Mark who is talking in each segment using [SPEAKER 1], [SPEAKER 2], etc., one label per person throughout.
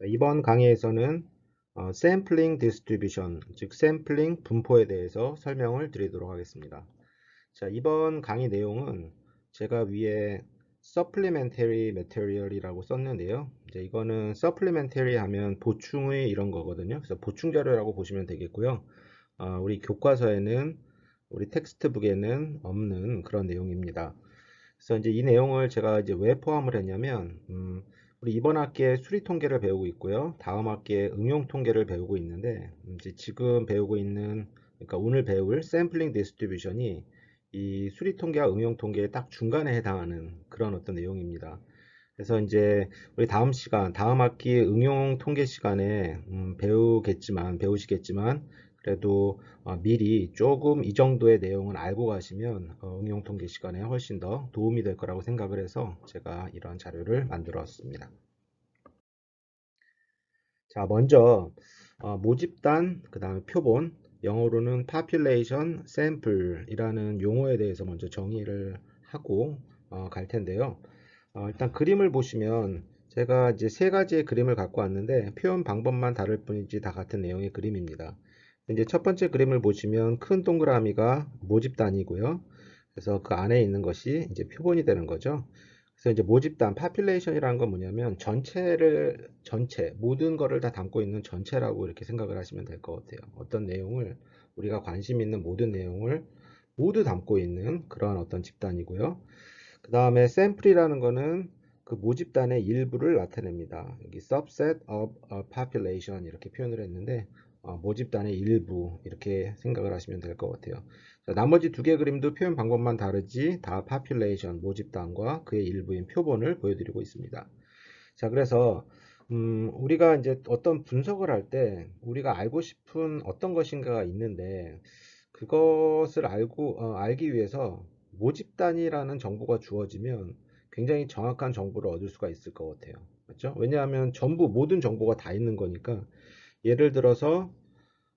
[SPEAKER 1] 이번 강의에서는 샘플링 디스트리뷰션, 즉 샘플링 분포에 대해서 설명을 드리도록 하겠습니다. 자, 이번 강의 내용은 제가 위에 supplementary material이라고 썼는데요. 이제 이거는 supplementary 하면 보충의 이런 거거든요. 그래서 보충 자료라고 보시면 되겠고요. 우리 교과서에는 우리 텍스트북에는 없는 그런 내용입니다. 그래서 이제 이 내용을 제가 이제 왜 포함을 했냐면, 우리 이번 학기에 수리 통계를 배우고 있고요. 다음 학기에 응용 통계를 배우고 있는데, 이제 지금 배우고 있는, 그러니까 오늘 배울 샘플링 디스트리뷰션이 이 수리 통계와 응용 통계의 딱 중간에 해당하는 그런 어떤 내용입니다. 그래서 이제 우리 다음 시간, 다음 학기 응용 통계 시간에 배우시겠지만, 그래도 미리 조금 이 정도의 내용은 알고 가시면 응용 통계 시간에 훨씬 더 도움이 될 거라고 생각을 해서 제가 이런 자료를 만들어 왔습니다. 자, 먼저 모집단, 그 다음에 표본, 영어로는 population sample이라는 용어에 대해서 먼저 정의를 하고 갈 텐데요. 일단 그림을 보시면 제가 이제 세 가지의 그림을 갖고 왔는데 표현 방법만 다를 뿐이지 다 같은 내용의 그림입니다. 이제 첫 번째 그림을 보시면 큰 동그라미가 모집단이고요. 그래서 그 안에 있는 것이 이제 표본이 되는 거죠. 그래서 이제 모집단, population이라는 건 뭐냐면 전체, 모든 거를 다 담고 있는 전체라고 이렇게 생각을 하시면 될 것 같아요. 어떤 내용을, 우리가 관심 있는 모든 내용을 모두 담고 있는 그러한 어떤 집단이고요. 그 다음에 샘플이라는 거는 그 모집단의 일부를 나타냅니다. 여기 subset of a population 이렇게 표현을 했는데 모집단의 일부 이렇게 생각을 하시면 될 것 같아요. 자, 나머지 두 개 그림도 표현 방법만 다르지 다 population 모집단과 그의 일부인 표본을 보여드리고 있습니다. 자, 그래서 우리가 이제 어떤 분석을 할 때 우리가 알고 싶은 어떤 것인가가 있는데 그것을 알기 위해서 모집단이라는 정보가 주어지면 굉장히 정확한 정보를 얻을 수가 있을 것 같아요. 맞죠? 왜냐하면 전부 모든 정보가 다 있는 거니까 예를 들어서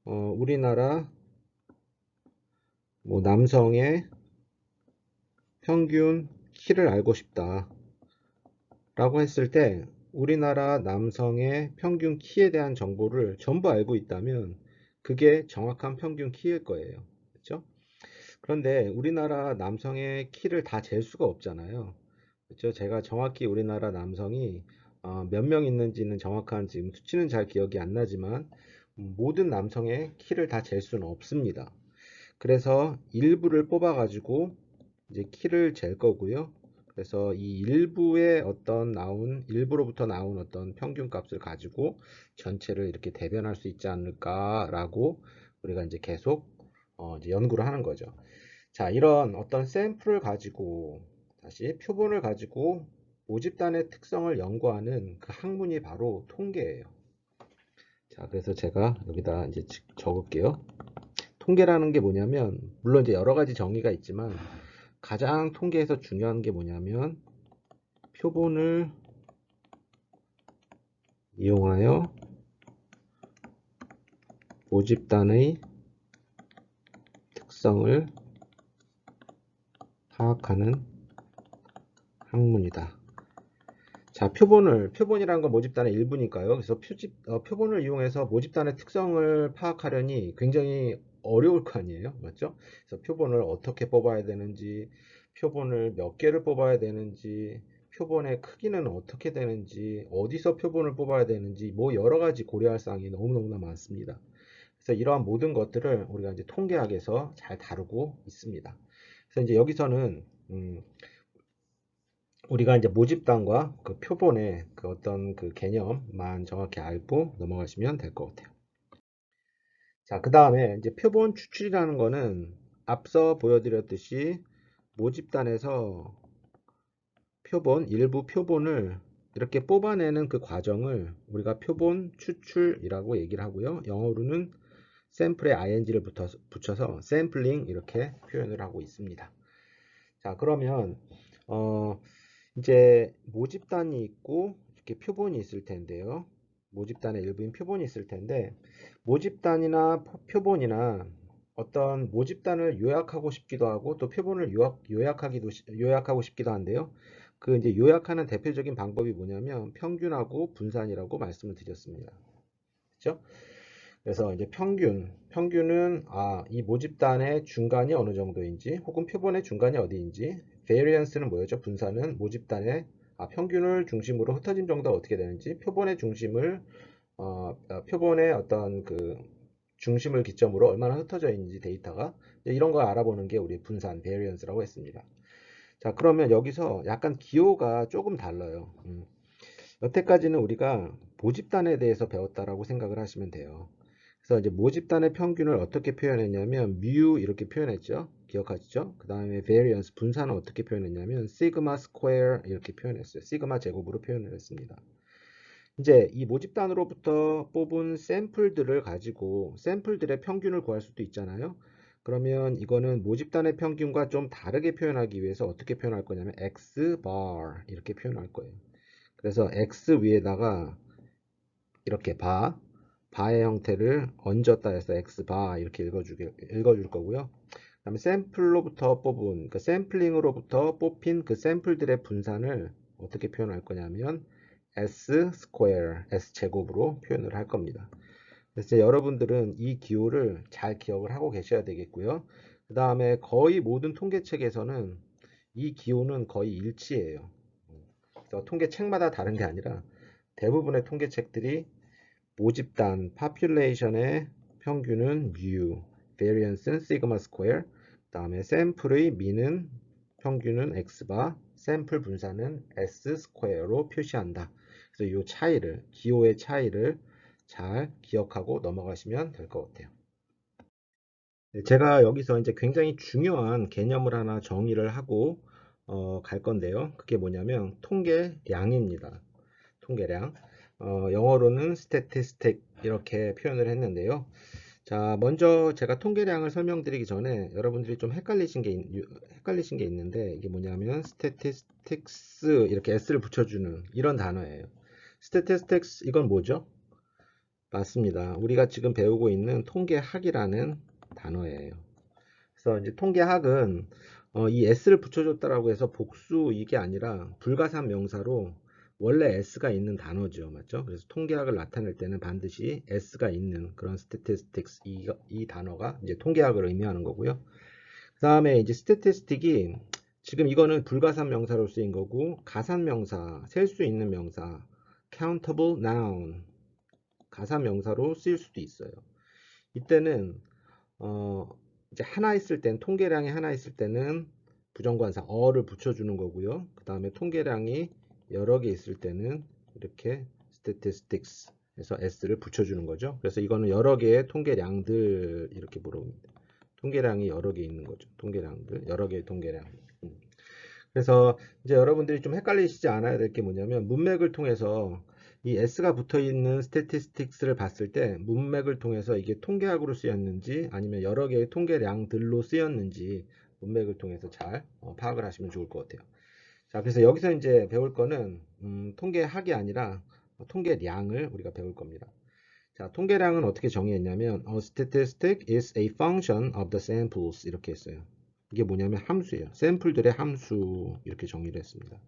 [SPEAKER 1] 우리나라 뭐 남성의 평균 키를 알고 싶다 라고 했을 때 우리나라 남성의 평균 키에 대한 정보를 전부 알고 있다면 그게 정확한 평균 키일 거예요. 그렇죠? 그런데 우리나라 남성의 키를 다 잴 수가 없잖아요. 그렇죠? 제가 정확히 우리나라 남성이 몇 명 있는지는 정확한 지금 수치는 잘 기억이 안 나지만 모든 남성의 키를 다 잴 수는 없습니다. 그래서 일부를 뽑아가지고 이제 키를 잴 거고요. 그래서 이 일부로부터 나온 어떤 평균 값을 가지고 전체를 이렇게 대변할 수 있지 않을까라고 우리가 이제 계속 이제 연구를 하는 거죠. 자, 이런 어떤 샘플을 가지고 다시 표본을 가지고 모집단의 특성을 연구하는 그 학문이 바로 통계예요. 자, 그래서 제가 여기다 이제 적을게요. 통계라는 게 뭐냐면 물론 이제 여러 가지 정의가 있지만 가장 통계에서 중요한 게 뭐냐면 표본을 이용하여 모집단의 특성을 파악하는 학문이다. 자, 표본이라는 건 모집단의 일부니까요. 그래서 표본을 이용해서 모집단의 특성을 파악하려니 굉장히 어려울 거 아니에요. 맞죠? 그래서 표본을 어떻게 뽑아야 되는지, 표본을 몇 개를 뽑아야 되는지, 표본의 크기는 어떻게 되는지, 어디서 표본을 뽑아야 되는지, 뭐 여러 가지 고려할 사항이 너무너무나 많습니다. 그래서 이러한 모든 것들을 우리가 이제 통계학에서 잘 다루고 있습니다. 그래서 이제 여기서는 우리가 이제 모집단과 그 표본의 그 어떤 그 개념만 정확히 알고 넘어가시면 될 것 같아요. 자, 그 다음에 이제 표본 추출이라는 거는 앞서 보여드렸듯이 모집단에서 일부 표본을 이렇게 뽑아내는 그 과정을 우리가 표본 추출이라고 얘기를 하고요. 영어로는 샘플에 ing를 붙여서 샘플링 이렇게 표현을 하고 있습니다. 자, 그러면 어, 이제 모집단이 있고 이렇게 표본이 있을 텐데요. 모집단의 일부인 표본이 있을 텐데 모집단이나 표본이나 어떤 모집단을 요약하고 싶기도 하고 또 표본을 요약하고 싶기도 한데요. 그 이제 요약하는 대표적인 방법이 뭐냐면 평균하고 분산이라고 말씀을 드렸습니다. 그렇죠? 그래서 이제 평균은 이 모집단의 중간이 어느 정도인지 혹은 표본의 중간이 어디인지, variance는 뭐였죠? 분산은 모집단의 평균을 중심으로 흩어진 정도가 어떻게 되는지, 표본의 중심을 표본의 어떤 그 중심을 기점으로 얼마나 흩어져 있는지 데이터가 이런 걸 알아보는 게 우리 분산 variance라고 했습니다. 자, 그러면 여기서 약간 기호가 조금 달라요. 여태까지는 우리가 모집단에 대해서 배웠다라고 생각을 하시면 돼요. 그래서 이제 모집단의 평균을 어떻게 표현했냐면 mu 이렇게 표현했죠. 기억하시죠? 그 다음에 variance 분산은 어떻게 표현했냐면 sigma square 이렇게 표현했어요. 시그마 제곱으로 표현을 했습니다. 이제 이 모집단으로부터 뽑은 샘플들을 가지고 샘플들의 평균을 구할 수도 있잖아요. 그러면 이거는 모집단의 평균과 좀 다르게 표현하기 위해서 어떻게 표현할 거냐면 x bar 이렇게 표현할 거예요. 그래서 x 위에다가 이렇게 바의 형태를 얹었다 해서 x 바 이렇게 읽어줄 거고요. 그다음에 샘플로부터 뽑은, 그러니까 샘플링으로부터 뽑힌 그 샘플들의 분산을 어떻게 표현할 거냐면 s 스퀘어, s 제곱으로 표현을 할 겁니다. 그래서 여러분들은 이 기호를 잘 기억을 하고 계셔야 되겠고요. 그 다음에 거의 모든 통계책에서는 이 기호는 거의 일치해요. 그래서 통계책마다 다른 게 아니라 대부분의 통계책들이 모집단 population의 평균은 mu, variance는 sigma square, 그 다음에 샘플의 mean은 평균은 x바, 샘플 분산은 s 스퀘어로 표시한다. 그래서 이 차이를, 기호의 차이를 잘 기억하고 넘어가시면 될 것 같아요. 네, 제가 여기서 이제 굉장히 중요한 개념을 하나 정의를 하고 갈 건데요. 그게 뭐냐면 통계량입니다. 통계량. 영어로는 statistic 이렇게 표현을 했는데요. 자, 먼저 제가 통계량을 설명드리기 전에 여러분들이 좀 헷갈리신 게 있는데 이게 뭐냐면 statistics 이렇게 s를 붙여주는 이런 단어예요. statistics 이건 뭐죠? 맞습니다. 우리가 지금 배우고 있는 통계학이라는 단어예요. 그래서 이제 통계학은 이 s를 붙여줬다라고 해서 복수 이게 아니라 불가산 명사로 원래 s가 있는 단어죠. 맞죠? 그래서 통계학을 나타낼 때는 반드시 s가 있는 그런 statistics 이 단어가 이제 통계학을 의미하는 거고요. 그 다음에 이제 statistic이 지금 이거는 불가산 명사로 쓰인 거고 가산 명사, 셀 수 있는 명사, countable noun, 가산 명사로 쓰일 수도 있어요. 이때는 어, 이제 하나 있을 땐 통계량이 하나 있을 때는 부정관사 어를 붙여주는 거고요. 그 다음에 통계량이 여러 개 있을 때는 이렇게 statistics 해서 s를 붙여주는 거죠. 그래서 이거는 여러 개의 통계량들 이렇게 물어봅니다. 통계량이 여러 개 있는 거죠. 통계량들, 여러 개의 통계량. 그래서 이제 여러분들이 좀 헷갈리시지 않아야 될 게 뭐냐면 문맥을 통해서 이 S가 붙어 있는 스태티스틱스를 봤을 때 문맥을 통해서 이게 통계학으로 쓰였는지 아니면 여러 개의 통계량들로 쓰였는지 문맥을 통해서 잘 파악을 하시면 좋을 것 같아요. 자, 그래서 여기서 이제 배울 거는 통계학이 아니라 통계량을 우리가 배울 겁니다. 자, 통계량은 어떻게 정의했냐면 A statistic is a function of the samples 이렇게 했어요. 이게 뭐냐면 함수예요. 샘플들의 함수 이렇게 정의를 했습니다.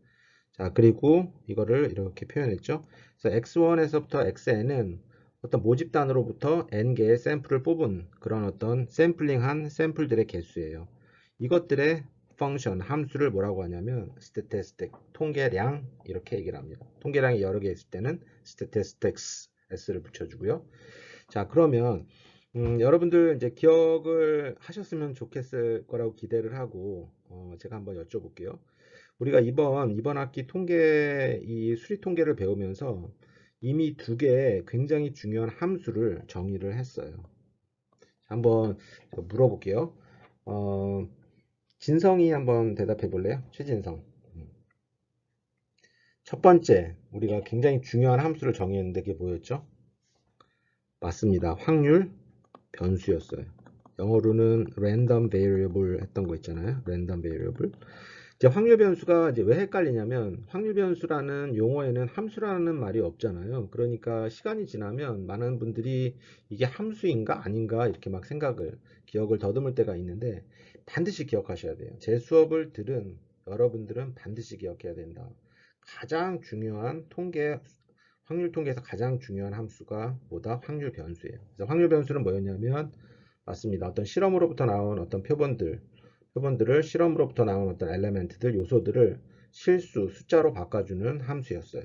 [SPEAKER 1] 자, 그리고 이거를 이렇게 표현했죠. 그래서 x1에서부터 xn은 어떤 모집단으로부터 n개의 샘플을 뽑은 그런 어떤 샘플링한 샘플들의 개수예요. 이것들의 펑션, 함수를 뭐라고 하냐면 statistic, 통계량 이렇게 얘기를 합니다. 통계량이 여러 개 있을 때는 statistics, s를 붙여주고요. 자, 그러면 여러분들 이제 기억을 하셨으면 좋겠을 거라고 기대를 하고 제가 한번 여쭤볼게요. 우리가 이번 학기 이 수리 통계를 배우면서 이미 두 개의 굉장히 중요한 함수를 정의를 했어요. 한번 물어볼게요. 어, 진성이 한번 대답해 볼래요? 최진성. 첫 번째, 우리가 굉장히 중요한 함수를 정의했는데 그게 뭐였죠? 맞습니다. 확률 변수였어요. 영어로는 random variable 했던 거 있잖아요. random variable. 이제 확률 변수가 이제 왜 헷갈리냐면 확률 변수라는 용어에는 함수라는 말이 없잖아요. 그러니까 시간이 지나면 많은 분들이 이게 함수인가 아닌가 이렇게 막 기억을 더듬을 때가 있는데 반드시 기억하셔야 돼요. 제 수업을 들은 여러분들은 반드시 기억해야 된다. 가장 중요한 확률 통계에서 가장 중요한 함수가 뭐다? 확률 변수예요. 그래서 확률 변수는 뭐였냐면, 맞습니다. 어떤 실험으로부터 나온 어떤 표본들을 실험으로부터 나온 어떤 엘레멘트들, 요소들을 실수, 숫자로 바꿔주는 함수였어요.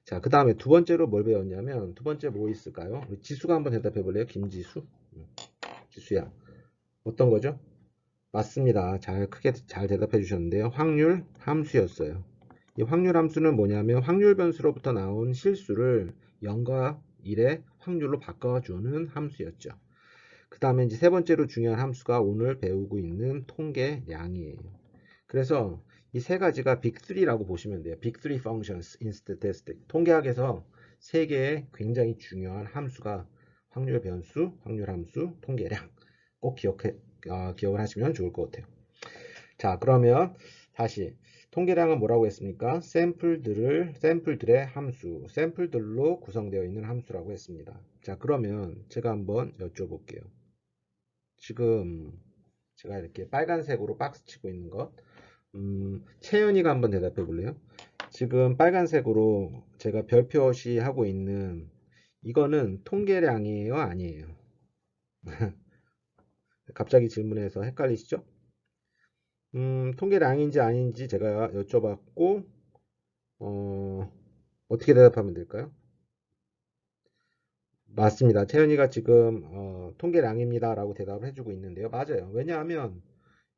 [SPEAKER 1] 자, 그 다음에 두 번째로 뭘 배웠냐면, 두 번째 뭐 있을까요? 우리 지수가 한번 대답해 볼래요? 김지수? 지수야. 어떤 거죠? 맞습니다. 크게 잘 대답해 주셨는데요. 확률 함수였어요. 이 확률 함수는 뭐냐면 확률 변수로부터 나온 실수를 0과 1의 확률로 바꿔주는 함수였죠. 그 다음에 이제 세 번째로 중요한 함수가 오늘 배우고 있는 통계량이에요. 그래서 이 세 가지가 빅3라고 보시면 돼요. 빅3 functions in statistics. 통계학에서 세 개의 굉장히 중요한 함수가 확률 변수, 확률 함수, 통계량. 꼭 기억을 하시면 좋을 것 같아요. 자, 그러면 다시 통계량은 뭐라고 했습니까? 샘플들의 함수, 샘플들로 구성되어 있는 함수라고 했습니다. 자, 그러면 제가 한번 여쭤볼게요. 지금 제가 이렇게 빨간색으로 박스 치고 있는 것, 채연이가 한번 대답해 볼래요? 지금 빨간색으로 제가 별표시 하고 있는 이거는 통계량이에요, 아니에요? 갑자기 질문해서 헷갈리시죠? 통계량인지 아닌지 제가 여쭤봤고, 어떻게 대답하면 될까요? 맞습니다. 채연이가 지금 통계량입니다 라고 대답을 해주고 있는데요. 맞아요. 왜냐하면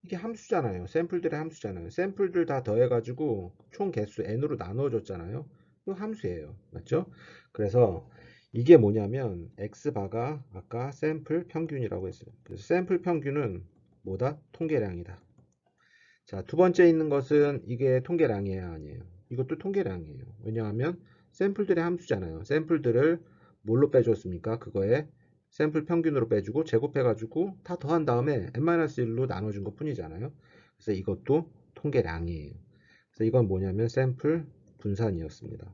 [SPEAKER 1] 이게 함수잖아요. 샘플들의 함수잖아요. 샘플들 다 더해가지고 총 개수 n으로 나눠줬잖아요. 이거 함수예요. 맞죠? 그래서 이게 뭐냐면 x바가 아까 샘플 평균이라고 했어요. 그래서 샘플 평균은 뭐다? 통계량이다. 자, 두 번째 있는 것은 이게 통계량이에요, 아니에요? 이것도 통계량이에요. 왜냐하면 샘플들의 함수잖아요. 샘플들을 뭘로 빼줬습니까? 그거에 샘플 평균으로 빼주고 제곱해가지고 다 더한 다음에 n-1로 나눠준 것 뿐이잖아요. 그래서 이것도 통계량이에요. 그래서 이건 뭐냐면 샘플 분산이었습니다.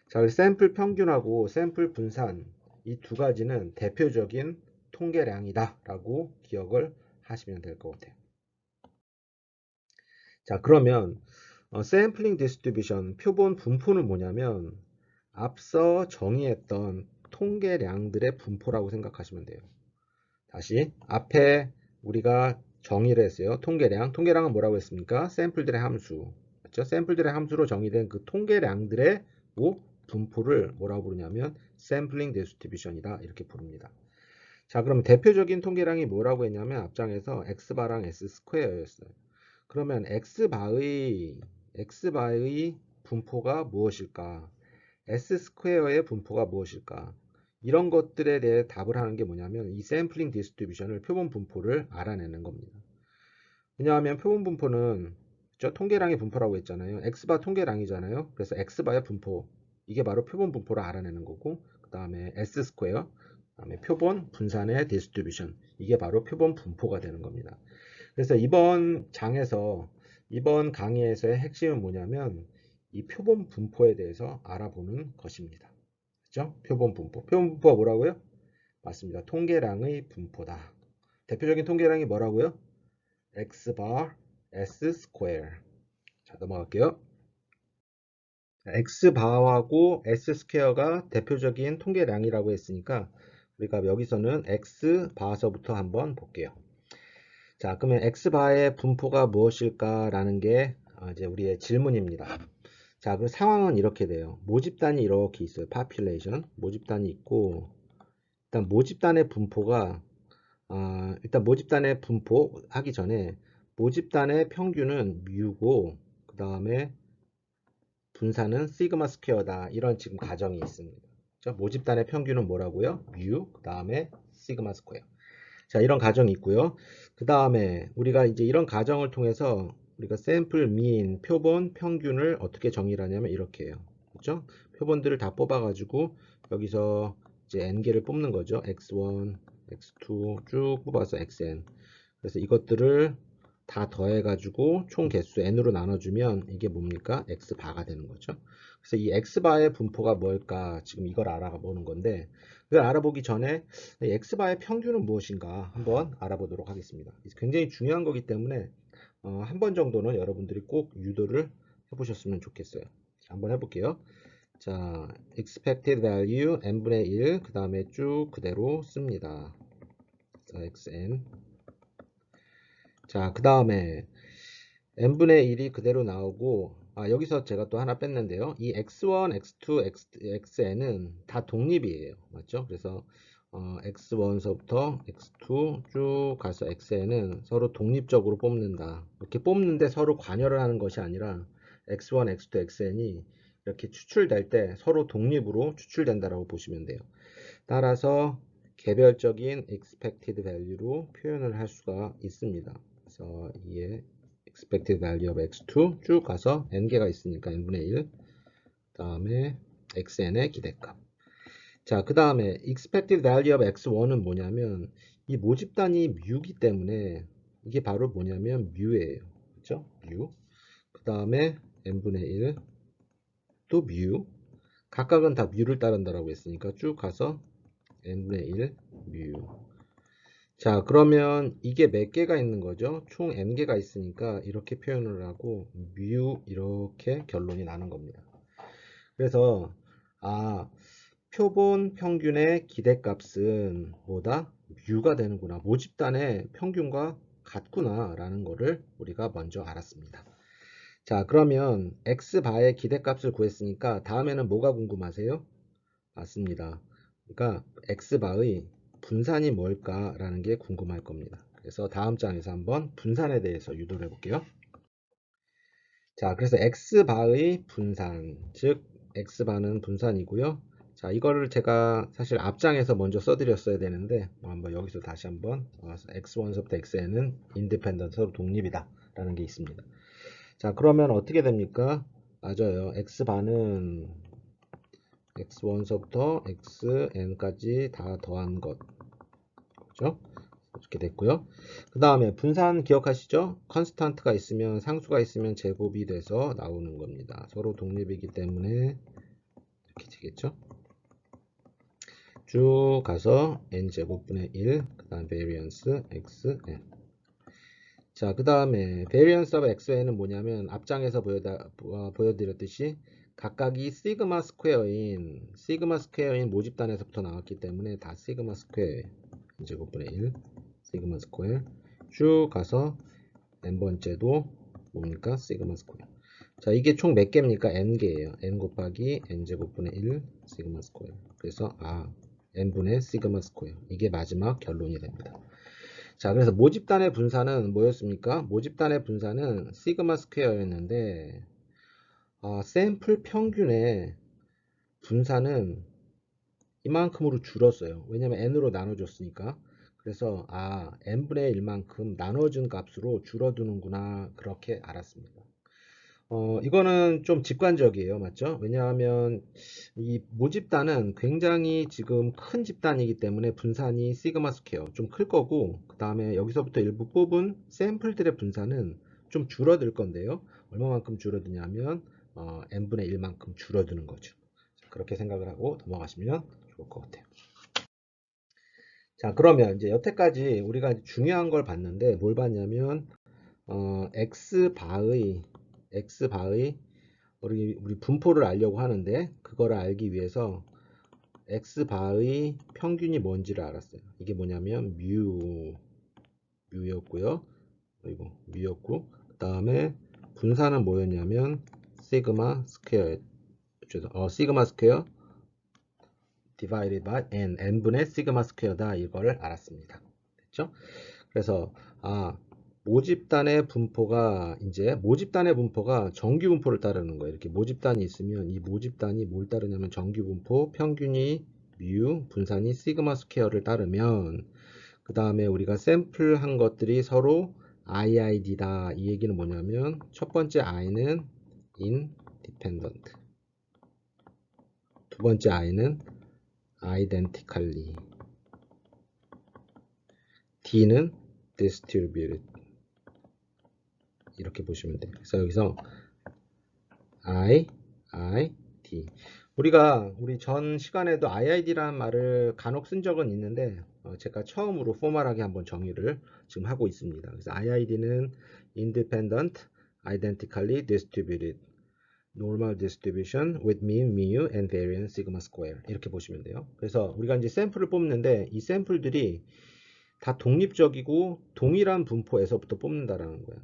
[SPEAKER 1] 자, 그래서 샘플 평균하고 샘플 분산 이 두 가지는 대표적인 통계량이다 라고 기억을 하시면 될 것 같아요. 자, 그러면 샘플링 디스트리뷰션 표본 분포는 뭐냐면 앞서 정의했던 통계량들의 분포라고 생각하시면 돼요. 다시 앞에 우리가 정의를 했어요. 통계량은 뭐라고 했습니까? 샘플들의 함수. 맞죠? 샘플들의 함수로 정의된 그 통계량들의 분포를 뭐라고 부르냐면 샘플링 디스트리뷰션이다 이렇게 부릅니다. 자, 그럼 대표적인 통계량이 뭐라고 했냐면 앞장에서 x바랑 s 스퀘어였어요. 그러면 x바의 분포가 무엇일까? s 스퀘어의 분포가 무엇일까? 이런 것들에 대해 답을 하는 게 뭐냐면 이 샘플링 디스트리뷰션을 표본 분포를 알아내는 겁니다. 왜냐하면 표본 분포는 저 통계량의 분포라고 했잖아요. x바 통계량이잖아요. 그래서 x바의 분포 이게 바로 표본 분포를 알아내는 거고 그 다음에 s 스퀘어 그다음에 표본 분산의 디스트리뷰션 이게 바로 표본 분포가 되는 겁니다. 그래서 이번 강의에서의 핵심은 뭐냐면 이 표본 분포에 대해서 알아보는 것입니다. 그렇죠? 표본 분포. 표본 분포가 뭐라고요? 맞습니다. 통계량의 분포다. 대표적인 통계량이 뭐라고요? Xbar S 스퀘어. 자, 넘어갈게요. X바하고 S 스퀘어가 대표적인 통계량이라고 했으니까 우리가 여기서는 X바서부터 한번 볼게요. 자, 그러면 X바의 분포가 무엇일까라는 게 이제 우리의 질문입니다. 자, 그 상황은 이렇게 돼요. 모집단이 이렇게 있어요. population. 모집단이 있고, 일단 모집단의 분포가, 일단 모집단의 분포 하기 전에 모집단의 평균은 뮤고, 그 다음에 분산은 시그마 스퀘어다. 이런 지금 가정이 있습니다. 자, 모집단의 평균은 뭐라고요? 뮤, 그 다음에 시그마 스퀘어. 자, 이런 가정이 있고요. 그 다음에 우리가 이제 이런 가정을 통해서 우리가 샘플 민, 표본 평균을 어떻게 정의를 하냐면 이렇게 해요. 그렇죠? 표본들을 다 뽑아가지고 여기서 이제 n개를 뽑는 거죠. x1, x2 쭉 뽑아서 xn. 그래서 이것들을 다 더해가지고 총 개수 n으로 나눠주면 이게 뭡니까? x바가 되는 거죠. 그래서 이 x바의 분포가 뭘까? 지금 이걸 알아보는 건데 그걸 알아보기 전에 x바의 평균은 무엇인가 한번 알아보도록 하겠습니다. 굉장히 중요한 거기 때문에 한 번 정도는 여러분들이 꼭 유도를 해보셨으면 좋겠어요. 한번 해볼게요. 자, expected value n분의 1, 그 다음에 쭉 그대로 씁니다. 자, xn. 자, 그 다음에 n분의 1이 그대로 나오고, 여기서 제가 또 하나 뺐는데요. 이 x1, x2, xn은 다 독립이에요. 맞죠? 그래서 x1서부터 x2 쭉 가서 xn은 서로 독립적으로 뽑는다. 이렇게 뽑는데 서로 관여를 하는 것이 아니라 x1, x2, xn이 이렇게 추출될 때 서로 독립으로 추출된다라고 보시면 돼요. 따라서 개별적인 expected value로 표현을 할 수가 있습니다. 그래서 이에 expected value of x2 쭉 가서 n개가 있으니까 n분의 1, 그 다음에 xn의 기대값. 자, 그 다음에 expected value of x1은 뭐냐면 이 모집단이 뮤기 때문에 이게 바로 뭐냐면 뮤예요. 그렇죠? 뮤. 그 다음에 n분의 1, 또 뮤. 각각은 다 뮤를 따른다라고 했으니까 쭉 가서 n분의 1, 뮤. 자, 그러면 이게 몇 개가 있는 거죠? 총 n개가 있으니까 이렇게 표현을 하고 뮤 이렇게 결론이 나는 겁니다. 그래서 표본 평균의 기대값은 뭐다? 뮤가 되는구나. 모집단의 평균과 같구나 라는 거를 우리가 먼저 알았습니다. 자, 그러면 x바의 기대값을 구했으니까 다음에는 뭐가 궁금하세요? 맞습니다. 그러니까 x바의 분산이 뭘까라는 게 궁금할 겁니다. 그래서 다음 장에서 한번 분산에 대해서 유도를 해볼게요. 자, 그래서 x바의 분산, 즉 x바는 분산이고요. 자, 이거를 제가 사실 앞장에서 먼저 써드렸어야 되는데 한번 여기서 다시 한번 x1서부터 xn은 인디펜던트 서로 독립이다 라는 게 있습니다. 자, 그러면 어떻게 됩니까? 맞아요. x바는 x1서부터 xn까지 다 더한 것. 그죠? 이렇게 됐고요. 그 다음에 분산 기억하시죠? 컨스탄트가 있으면 상수가 있으면 제곱이 돼서 나오는 겁니다. 서로 독립이기 때문에 이렇게 되겠죠? 쭉 가서 n제곱분의 1, 그 다음 variance xn. 자, 그 다음에 variance of xn은 뭐냐면 앞장에서 보여드렸듯이 각각이 시그마 스퀘어인 모집단에서부터 나왔기 때문에 다 시그마 스퀘어예요. n제곱분의 1, 시그마 스퀘어. 쭉 가서 n번째도 뭡니까? 시그마 스퀘어. 자, 이게 총 몇 개입니까? n개예요. n 곱하기 n제곱분의 1 시그마 스퀘어. 그래서 n분의 시그마 스퀘어. 이게 마지막 결론이 됩니다. 자, 그래서 모집단의 분산은 뭐였습니까? 모집단의 분산은 시그마 스퀘어였는데 샘플 평균의 분산은 이만큼으로 줄었어요. 왜냐면 n으로 나눠줬으니까. 그래서 n분의 1만큼 나눠준 값으로 줄어드는구나 그렇게 알았습니다. 이거는 좀 직관적이에요. 맞죠? 왜냐하면 이 모집단은 굉장히 지금 큰 집단이기 때문에 분산이 시그마 스퀘어 좀 클 거고, 그 다음에 여기서부터 일부 뽑은 샘플들의 분산은 좀 줄어들 건데요. 얼마만큼 줄어드냐면 n분의 1만큼 줄어드는 거죠. 그렇게 생각을 하고 넘어가시면 좋을 것 같아요. 자, 그러면 이제 여태까지 우리가 중요한 걸 봤는데 뭘 봤냐면 x바의 우리 분포를 알려고 하는데 그거를 알기 위해서 x바의 평균이 뭔지를 알았어요. 이게 뭐냐면 뮤였고요. 그리고 뮤였고 그 다음에 분산은 뭐였냐면 시그마 스퀘어 시그마 스퀘어 divided by n분의 시그마 스퀘어다 이거를 알았습니다. 됐죠? 그래서 모집단의 분포가 정규 분포를 따르는 거예요. 이렇게 모집단이 있으면 이 모집단이 뭘 따르냐면 정규 분포, 평균이 뮤, 분산이 시그마 스퀘어를 따르면 그 다음에 우리가 샘플한 것들이 서로 IID다. 이 얘기는 뭐냐면 첫 번째 I는 independent, 두 번째 I는 identically, D는 distributed. 이렇게 보시면 돼요. 그래서 여기서 I, D. 우리 전 시간에도 IID라는 말을 간혹 쓴 적은 있는데 제가 처음으로 포멀하게 한번 정의를 지금 하고 있습니다. 그래서 IID는 Independent, Identically Distributed Normal Distribution with Mean, Mu, and Variance Sigma Square 이렇게 보시면 돼요. 그래서 우리가 이제 샘플을 뽑는데 이 샘플들이 다 독립적이고 동일한 분포에서부터 뽑는다라는 거예요.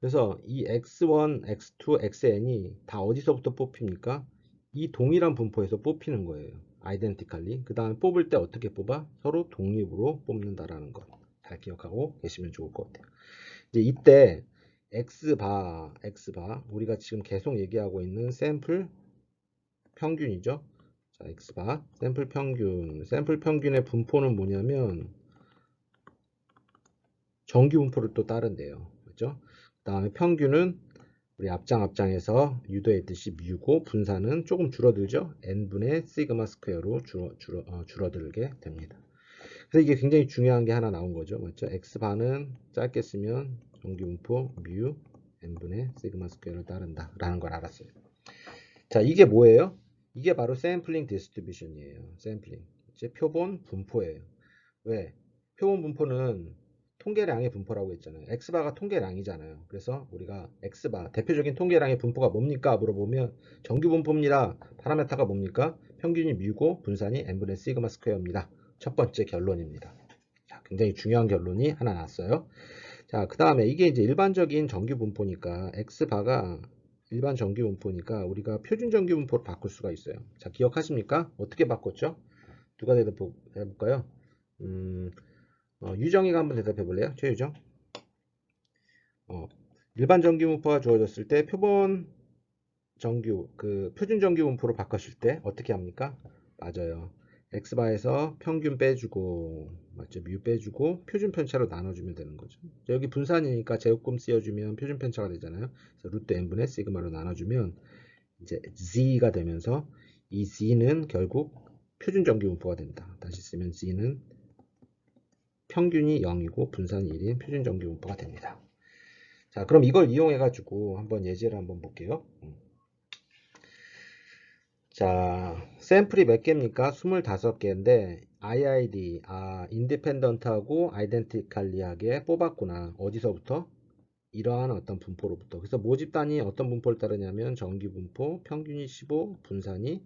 [SPEAKER 1] 그래서 이 x1, x2, xn이 다 어디서부터 뽑힙니까? 이 동일한 분포에서 뽑히는 거예요. identically. 그 다음에 뽑을 때 어떻게 뽑아? 서로 독립으로 뽑는다라는 거. 잘 기억하고 계시면 좋을 것 같아요. 이제 이때 x바, 우리가 지금 계속 얘기하고 있는 샘플 평균이죠. 자, x바, 샘플 평균. 샘플 평균의 분포는 뭐냐면 정규 분포를 또 따른대요. 그렇죠? 그 다음에 평균은 우리 앞장에서 유도했듯이 뮤고 분산은 조금 줄어들죠. n분의 시그마 스퀘어로 줄어들게 됩니다. 그래서 이게 굉장히 중요한 게 하나 나온 거죠. 맞죠? x바는 짧게 쓰면 정규 분포 뮤 n분의 시그마 스퀘어를 따른다 라는 걸 알았어요. 자, 이게 뭐예요? 이게 바로 샘플링 디스트리뷰션이에요. 샘플링. 이제 표본 분포예요. 왜? 표본 분포는 통계량의 분포라고 했잖아요. x바가 통계량이잖아요. 그래서 우리가 x바, 대표적인 통계량의 분포가 뭡니까? 물어보면 정규 분포입니다. 파라메타가 뭡니까? 평균이 뮤고 분산이 n분의 시그마 스퀘어입니다. 첫 번째 결론입니다. 자, 굉장히 중요한 결론이 하나 났어요. 자, 그 다음에 이게 이제 일반적인 정규 분포니까 x바가 일반 정규 분포니까 우리가 표준 정규 분포로 바꿀 수가 있어요. 자, 기억하십니까? 어떻게 바꿨죠? 누가 대답해볼까요? 유정이가 한번 대답해 볼래요? 최유정. 일반 정규 분포가 주어졌을 때 표본 정규, 표준 정규 분포로 바꿨을 때 어떻게 합니까? 맞아요. x바에서 평균 빼주고, 맞죠? 뮤 빼주고, 표준 편차로 나눠주면 되는 거죠. 여기 분산이니까 제곱금 씌워주면 표준 편차가 되잖아요. 그래서 루트 n분의 시그마로 나눠주면 이제 z가 되면서 이 z는 결국 표준 정규 분포가 된다. 다시 쓰면 z는 평균이 0이고 분산이 1인 표준 정규 분포가 됩니다. 자, 그럼 이걸 이용해 가지고 한번 예제를 한번 볼게요. 자, 샘플이 몇 개입니까? 25개인데 IID, 인디펜던트하고 아이덴티칼리하게 뽑았구나. 어디서부터? 이러한 어떤 분포로부터. 그래서 모집단이 어떤 분포를 따르냐면 정규 분포, 평균이 15, 분산이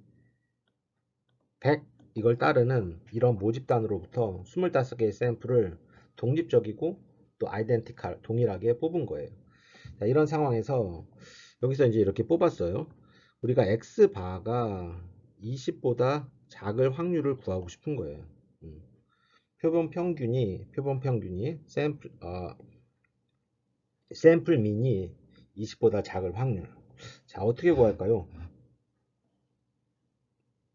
[SPEAKER 1] 100 이걸 따르는 이런 모집단으로부터 25개의 샘플을 독립적이고 또 아이덴티칼, 동일하게 뽑은 거예요. 자, 이런 상황에서 여기서 이제 이렇게 뽑았어요. 우리가 x바가 20보다 작을 확률을 구하고 싶은 거예요. 표본 평균이 샘플 민이 20보다 작을 확률. 자, 어떻게 구할까요?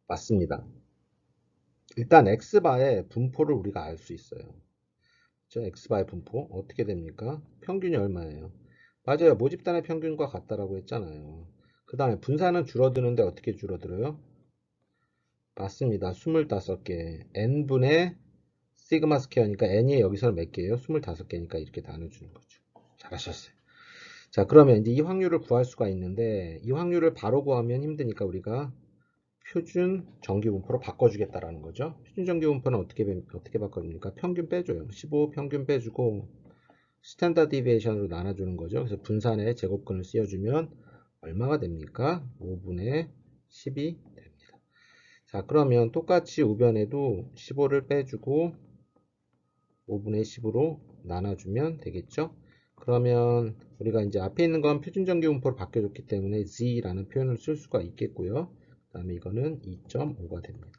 [SPEAKER 1] 맞습니다. 일단 x바의 분포를 우리가 알 수 있어요. 저 x바의 분포 어떻게 됩니까? 평균이 얼마예요? 맞아요. 모집단의 평균과 같다라고 했잖아요. 그 다음에 분산은 줄어드는데 어떻게 줄어들어요? 맞습니다. 25개. n분의 시그마 스퀘어니까 n이 여기서 몇 개예요? 25개니까 이렇게 나눠주는 거죠. 잘하셨어요. 자, 그러면 이제 이 확률을 구할 수가 있는데 이 확률을 바로 구하면 힘드니까 우리가 표준 정규 분포로 바꿔주겠다라는 거죠. 표준 정규 분포는 어떻게 바꿔줍니까? 평균 빼줘요. 15 평균 빼주고 스탠다드 디비에이션으로 나눠주는 거죠. 그래서 분산에 제곱근을 씌워주면 얼마가 됩니까? 5분의 10이 됩니다. 자, 그러면 똑같이 우변에도 15를 빼주고 5분의 10으로 나눠주면 되겠죠? 그러면 우리가 이제 앞에 있는 건 표준 정규 분포로 바뀌어줬기 때문에 z라는 표현을 쓸 수가 있겠고요. 그 다음에 이거는 2.5가 됩니다.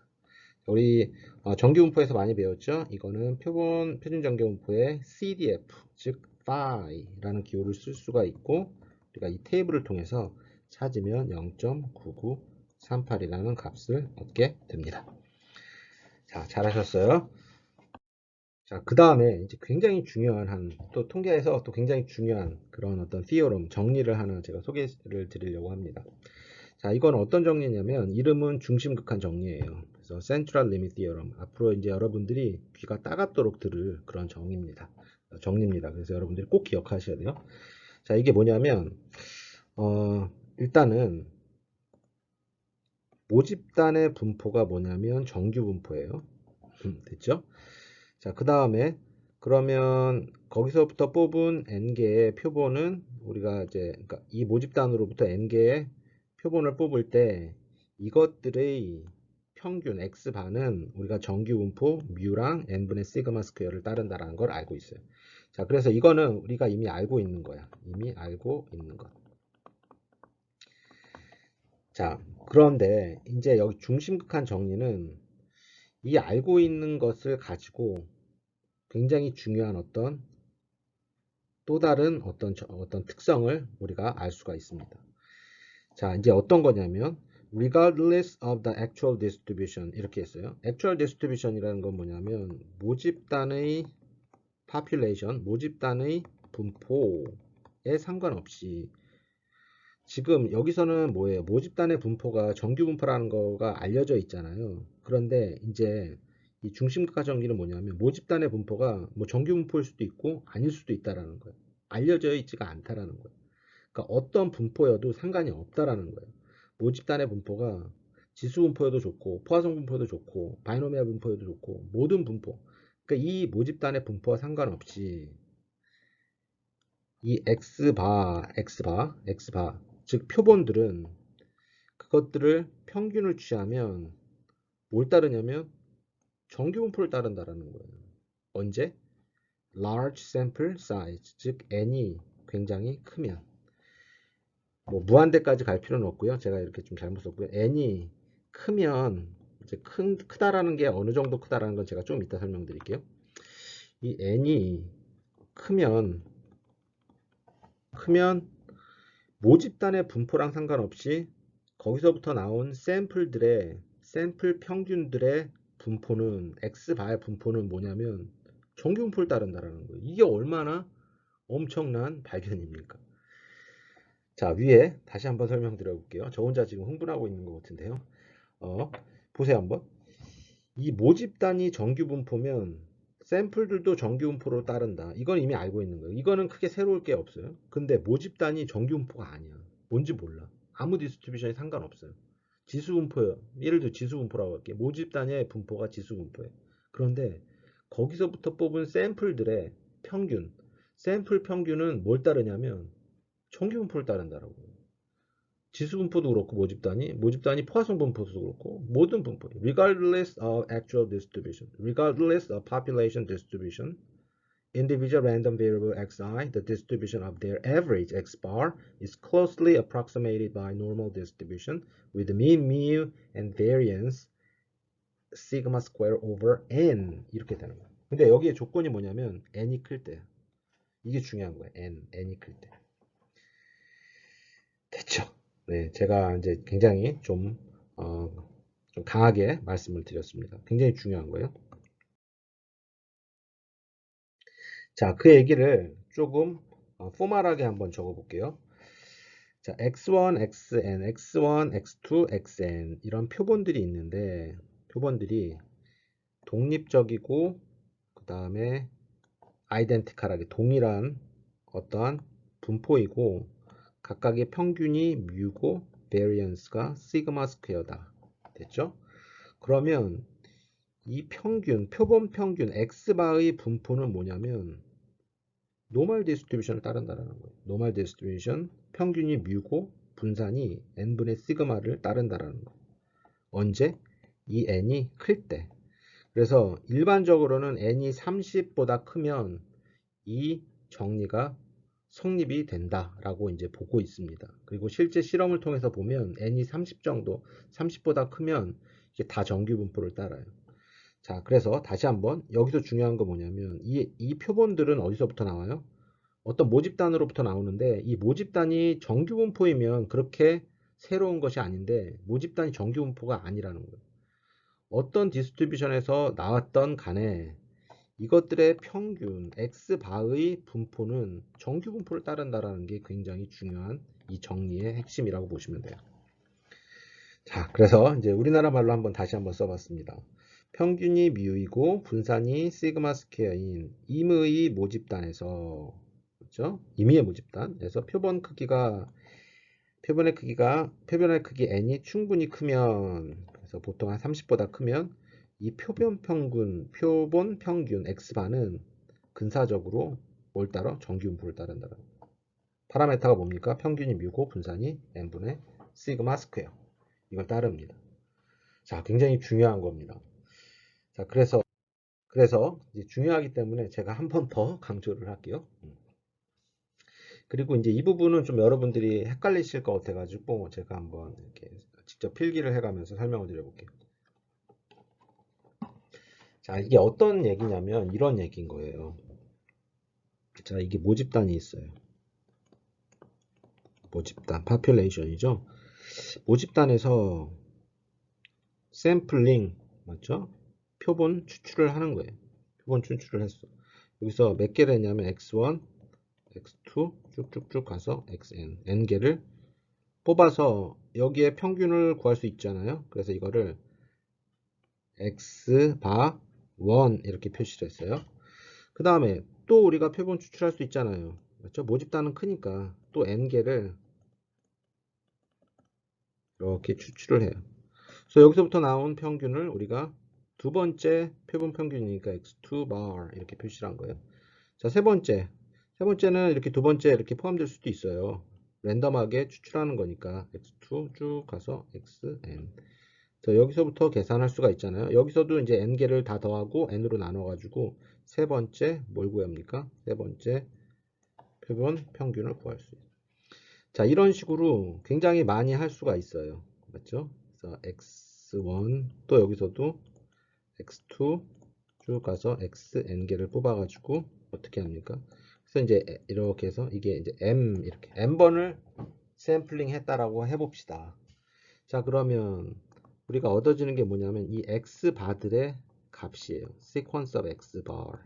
[SPEAKER 1] 우리 정규 분포에서 많이 배웠죠? 이거는 표준 정규 분포의 CDF, 즉 phi라는 기호를 쓸 수가 있고 우리가 이 테이블을 통해서 찾으면 0.9938이라는 값을 얻게 됩니다. 자, 잘하셨어요. 자, 그 다음에 이제 굉장히 중요한 또 통계에서 또 굉장히 중요한 그런 어떤 theorem 정리를 하나 제가 소개를 드리려고 합니다. 자, 이건 어떤 정리냐면 이름은 중심극한 정리예요. 그래서 central limit theorem. 앞으로 이제 여러분들이 귀가 따갑도록 들을 그런 정리입니다. 그래서 여러분들이 꼭 기억하셔야 돼요. 자, 이게 뭐냐면 일단은 모집단의 분포가 뭐냐면 정규 분포예요. 됐죠? 자, 그 다음에 그러면 거기서부터 뽑은 n개의 표본은 우리가 이제 그러니까 이 모집단으로부터 n개의 표본을 뽑을 때 이것들의 평균 x반은 우리가 정규 분포 뮤랑 n분의 시그마 스퀘어를 따른다라는 걸 알고 있어요. 자, 그래서 이거는 우리가 이미 알고 있는 거야. 이미 알고 있는 것. 자, 그런데 이제 여기 중심극한 정리는 이 알고 있는 것을 가지고 굉장히 중요한 어떤 또 다른 어떤 특성을 우리가 알 수가 있습니다. 자, 이제 어떤 거냐면 regardless of the actual distribution 이렇게 했어요. actual distribution이라는 건 뭐냐면 모집단의 population, 모집단의 분포에 상관없이 지금 여기서는 뭐예요? 모집단의 분포가 정규 분포라는 거가 알려져 있잖아요. 그런데 이제 이 중심각화 정리는 뭐냐면 모집단의 분포가 뭐 정규 분포일 수도 있고 아닐 수도 있다라는 거예요. 알려져 있지가 않다라는 거예요. 그러니까 어떤 분포여도 상관이 없다라는 거예요. 모집단의 분포가 지수 분포여도 좋고 포화성 분포여도 좋고 바이노미얼 분포여도 좋고 모든 분포. 그러니까 이 모집단의 분포와 상관없이 이 X바, 즉 표본들은 그것들을 평균을 취하면 뭘 따르냐면 정규 분포를 따른다라는 거예요. 언제? large sample size, 즉 n이 굉장히 크면 뭐 무한대까지 갈 필요는 없고요. 제가 이렇게 좀 잘못 썼고요. n이 크면 이제 크다라는 게 어느 정도 크다라는 건 제가 좀 이따 설명드릴게요. 이 n이 크면 모집단의 분포랑 상관없이 거기서부터 나온 샘플 평균들의 분포는 x바의 분포는 뭐냐면 정규 분포를 따른다라는 거예요. 이게 얼마나 엄청난 발견입니까? 자, 위에 다시 한번 설명드려 볼게요. 저 혼자 지금 흥분하고 있는 것 같은데요. 보세요 한번. 이 모집단이 정규 분포면 샘플들도 정규 분포로 따른다. 이건 이미 알고 있는 거예요. 이거는 크게 새로울 게 없어요. 근데 모집단이 정규 분포가 아니야. 뭔지 몰라. 아무 디스트리뷰션이 상관없어요. 지수 분포예요. 예를 들어 지수 분포라고 할게요. 모집단의 분포가 지수 분포예요. 그런데 거기서부터 뽑은 샘플들의 평균, 샘플 평균은 뭘 따르냐면 정규 분포를 따른다라고. 지수 분포도 그렇고 모집단이 포화성 분포도 그렇고 모든 분포 regardless of actual distribution, regardless of population distribution, individual random variable xi, the distribution of their average x bar is closely approximated by normal distribution with mean mu and variance sigma square over n 이렇게 되는 거예요. 근데 여기에 조건이 뭐냐면 n이 클 때. 이게 중요한 거예요. n이 클 때. 됐죠? 네, 제가 이제 굉장히 좀 강하게 말씀을 드렸습니다. 굉장히 중요한 거예요. 자, 그 얘기를 조금 포멀하게 한번 적어 볼게요. 자, x1, xn, x1, x2, xn 이런 표본들이 있는데 표본들이 독립적이고 그 다음에 아이덴티컬하게 동일한 어떠한 분포이고 각각의 평균이 뮤고 베리언스가 시그마 스퀘어다. 됐죠? 그러면 이 표본 평균 x바의 분포는 뭐냐면 노멀 디스트리뷰션을 따른다는 거예요. 노멀 디스트리뷰션 평균이 뮤고 분산이 n분의 시그마를 따른다는 거예요. 언제? 이 n이 클 때. 그래서 일반적으로는 n이 30보다 크면 이 정리가 성립이 된다라고 이제 보고 있습니다. 그리고 실제 실험을 통해서 보면 n이 30 정도, 30보다 크면 이게 다 정규 분포를 따라요. 자, 그래서 다시 한번 여기서 중요한 거 뭐냐면 이 표본들은 어디서부터 나와요? 어떤 모집단으로부터 나오는데 이 모집단이 정규 분포이면 그렇게 새로운 것이 아닌데 모집단이 정규 분포가 아니라는 거예요. 어떤 디스트리뷰션에서 나왔던 간에 이것들의 평균 x바의 분포는 정규 분포를 따른다라는 게 굉장히 중요한 이 정리의 핵심이라고 보시면 돼요. 자, 그래서 이제 우리나라 말로 다시 한번 써봤습니다. 평균이 뮤이고 분산이 시그마 스퀘어인 임의 모집단에서 그렇죠? 임의의 모집단에서 표본 크기가 표본의 크기 n이 충분히 크면, 그래서 보통 한 30보다 크면 이 표본 평균 x바는 근사적으로 뭘 따라? 정기분포를 따른다. 파라메타가 뭡니까? 평균이 뮤고 분산이 n분의 시그마 스퀘어. 이걸 따릅니다. 자, 굉장히 중요한 겁니다. 자, 그래서 이제 중요하기 때문에 제가 한 번 더 강조를 할게요. 그리고 이제 이 부분은 좀 여러분들이 헷갈리실 것 같아가지고 제가 한번 이렇게 직접 필기를 해가면서 설명을 드려볼게요. 자, 이게 어떤 얘기냐면 이런 얘기인 거예요. 자, 이게 모집단이 있어요. 모집단, population이죠. 모집단에서 샘플링, 맞죠? 표본 추출을 하는 거예요. 표본 추출을 했어. 여기서 몇 개를 했냐면 x1, x2 쭉쭉쭉 가서 xn, n개를 뽑아서 여기에 평균을 구할 수 있잖아요. 그래서 이거를 x바 1 이렇게 표시를 했어요. 그 다음에 또 우리가 표본 추출할 수 있잖아요. 맞죠? 모집단은 크니까 또 n개를 이렇게 추출을 해요. 그래서 여기서부터 나온 평균을 우리가 두 번째 표본 평균이니까 x2 bar 이렇게 표시를 한 거예요. 자, 세 번째는 이렇게 두 번째 이렇게 포함될 수도 있어요. 랜덤하게 추출하는 거니까 x2 쭉 가서 xn. 자, 여기서부터 계산할 수가 있잖아요. 여기서도 이제 n개를 다 더하고 n으로 나눠가지고 세 번째 뭘 구합니까? 세 번째 표본 평균을 구할 수 있어요. 자, 이런 식으로 굉장히 많이 할 수가 있어요. 맞죠? 그래서 x1 또 여기서도 x2 쭉 가서 xn개를 뽑아가지고 어떻게 합니까? 그래서 이제 이렇게 해서 이게 이제 이렇게 m번을 샘플링 했다라고 해봅시다. 자, 그러면 우리가 얻어지는 게 뭐냐면 이 x바들의 값이에요. sequence of xbar.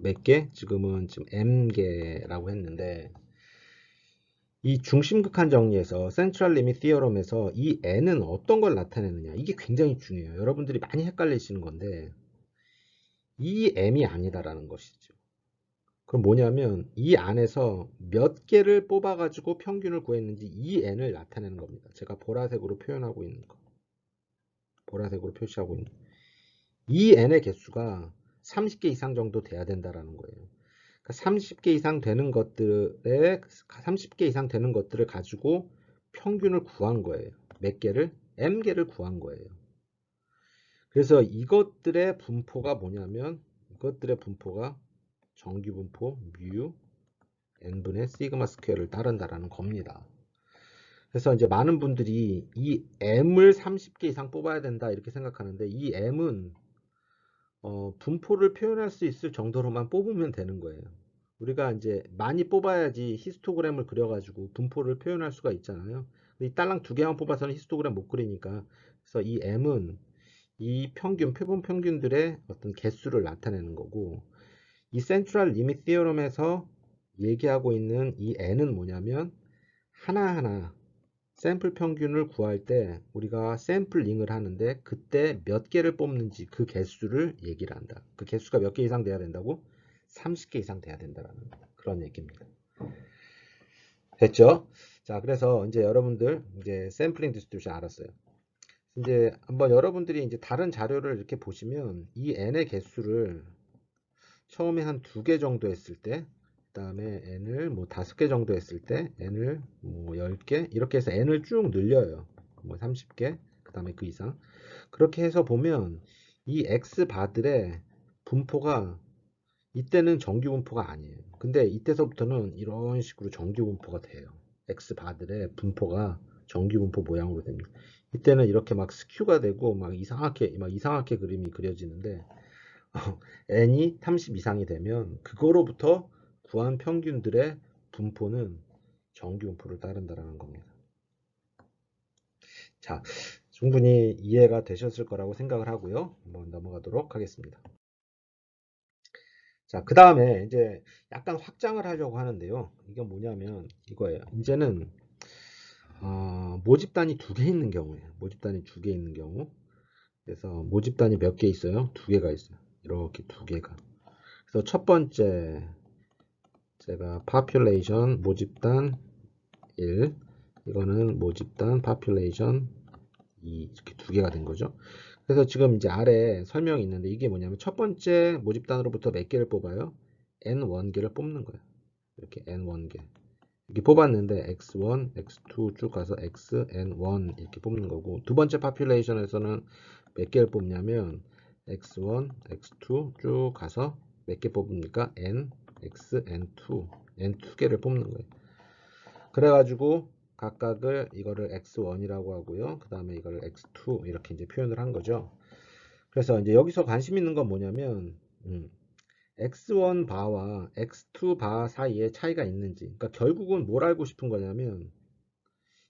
[SPEAKER 1] 몇 개? 지금 m개라고 했는데 이 중심극한 정리에서 Central Limit Theorem에서 이 n은 어떤 걸 나타내느냐, 이게 굉장히 중요해요. 여러분들이 많이 헷갈리시는 건데 이 m이 아니다라는 것이죠. 그럼 뭐냐면 이 안에서 몇 개를 뽑아가지고 평균을 구했는지 이 n을 나타내는 겁니다. 제가 보라색으로 표현하고 있는 거, 보라색으로 표시하고 있는 이 n의 개수가 30개 이상 정도 돼야 된다라는 거예요. 그러니까 30개 이상 되는 것들을 가지고 평균을 구한 거예요. 몇 개를? m개를 구한 거예요. 그래서 이것들의 분포가 뭐냐면 이것들의 분포가 정규분포 뮤 n분의 시그마 스퀘어를 따른다라는 겁니다. 그래서 이제 많은 분들이 이 m을 30개 이상 뽑아야 된다 이렇게 생각하는데 이 m은 분포를 표현할 수 있을 정도로만 뽑으면 되는 거예요. 우리가 이제 많이 뽑아야지 히스토그램을 그려가지고 분포를 표현할 수가 있잖아요. 이 딸랑 두 개만 뽑아서는 히스토그램 못 그리니까. 그래서 이 m은 이 표본 평균들의 어떤 개수를 나타내는 거고, 이 센트럴 리밋 티어럼에서 얘기하고 있는 이 n은 뭐냐면 하나하나 샘플 평균을 구할 때 우리가 샘플링을 하는데 그때 몇 개를 뽑는지 그 개수를 얘기를 한다. 그 개수가 몇 개 이상 돼야 된다고? 30개 이상 돼야 된다는 그런 얘기입니다. 됐죠? 자, 그래서 이제 여러분들 이제 샘플링 디스트리뷰션 알았어요. 이제 한번 여러분들이 이제 다른 자료를 이렇게 보시면 이 n의 개수를 처음에 한 2개 정도 했을 때, 그 다음에 n을 뭐 5개 정도 했을 때, n을 뭐 10개, 이렇게 해서 n을 쭉 늘려요. 뭐 30개, 그 다음에 그 이상. 그렇게 해서 보면 이 x바들의 분포가 이때는 정규 분포가 아니에요. 근데 이때서부터는 이런 식으로 정규 분포가 돼요. x바들의 분포가 정규 분포 모양으로 됩니다. 이때는 이렇게 막 스큐가 되고 막 이상하게 그림이 그려지는데 n이 30 이상이 되면 그거로부터 구한 평균들의 분포는 정규 분포를 따른다라는 겁니다. 자, 충분히 이해가 되셨을 거라고 생각을 하고요. 한번 넘어가도록 하겠습니다. 자, 그 다음에 이제 약간 확장을 하려고 하는데요. 이게 뭐냐면 이거예요. 이제는 모집단이 2개 있는 경우에요. 모집단이 2개 있는 경우. 그래서 모집단이 몇 개 있어요? 2개가 있어요. 이렇게 2개가. 그래서 첫 번째 제가 population 모집단 1. 이거는 모집단 population 2. 이렇게 두 개가 된 거죠. 그래서 지금 이제 아래 설명이 있는데 이게 뭐냐면 첫 번째 모집단으로부터 몇 개를 뽑아요? n1개를 뽑는 거예요. 이렇게 n1개. 이렇게 뽑았는데 x1, x2 쭉 가서 xn1 이렇게 뽑는 거고 두 번째 population에서는 몇 개를 뽑냐면 x1, x2 쭉 가서 몇 개 뽑습니까? n, x, n2, n2개를 뽑는 거예요. 그래가지고 각각을 이거를 x1이라고 하고요. 그 다음에 이거를 x2 이렇게 이제 표현을 한 거죠. 그래서 이제 여기서 관심 있는 건 뭐냐면 x1 바와 x2 바 사이에 차이가 있는지. 그러니까 결국은 뭘 알고 싶은 거냐면